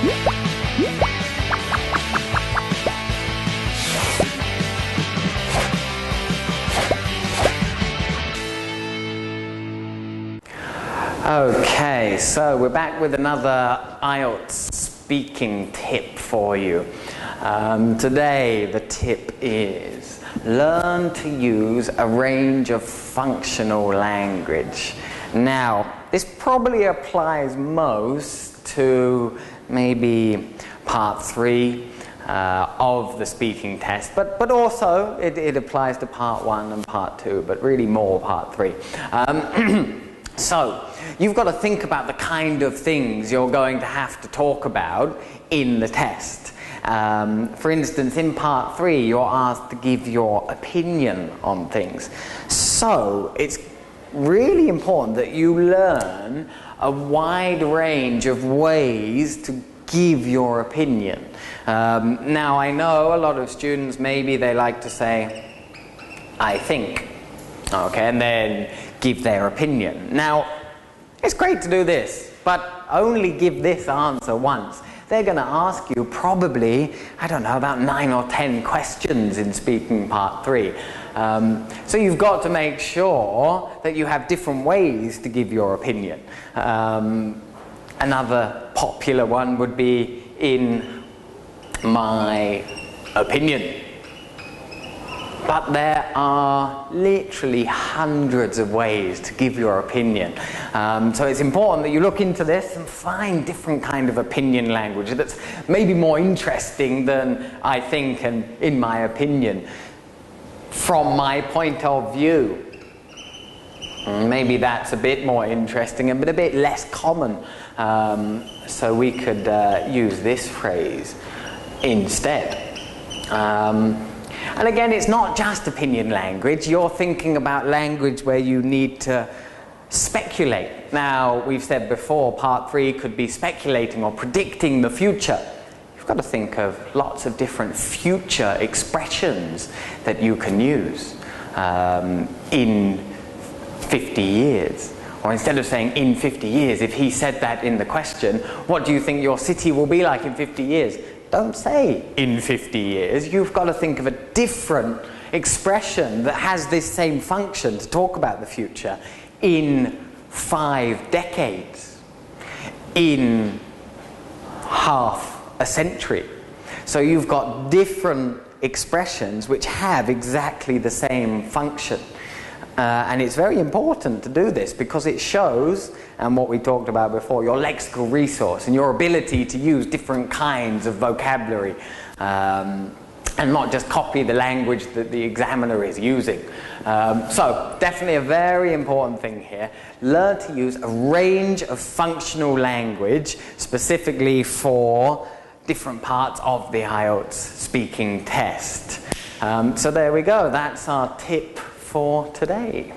Okay, so we're back with another IELTS speaking tip for you. Today the tip is learn to use a range of functional language. Now, this probably applies most to maybe part 3 of the speaking test, but also it applies to part 1 and part 2, but really more part 3. So, you've got to think about the kind of things you're going to have to talk about in the test. For instance, in part 3, you're asked to give your opinion on things. So, it's really important that you learn a wide range of ways to give your opinion. Now, I know a lot of students, maybe they like to say, I think, okay, and then give their opinion. Now, it's great to do this, but only give this answer once. They're going to ask you probably, I don't know, about 9 or 10 questions in speaking part 3. So you've got to make sure that you have different ways to give your opinion. Another popular one would be in my opinion. But there are literally hundreds of ways to give your opinion. So it's important that you look into this and find different kind of opinion language that's maybe more interesting than I think and in my opinion. From my point of view. Maybe that's a bit more interesting but a bit less common. So we could use this phrase instead. And again, it's not just opinion language. You're thinking about language where you need to speculate. Now, we've said before, part 3 could be speculating or predicting the future. You've got to think of lots of different future expressions that you can use in 50 years. Or instead of saying in 50 years, if he said that in the question, what do you think your city will be like in 50 years? Don't say in 50 years. You've got to think of a different expression that has this same function to talk about the future in 5 decades, in half a century. So you've got different expressions which have exactly the same function. And it's very important to do this because it shows, and what we talked about before, your lexical resource and your ability to use different kinds of vocabulary and not just copy the language that the examiner is using. So definitely a very important thing here. Learn to use a range of functional language specifically for different parts of the IELTS speaking test. So there we go. That's our tip for today.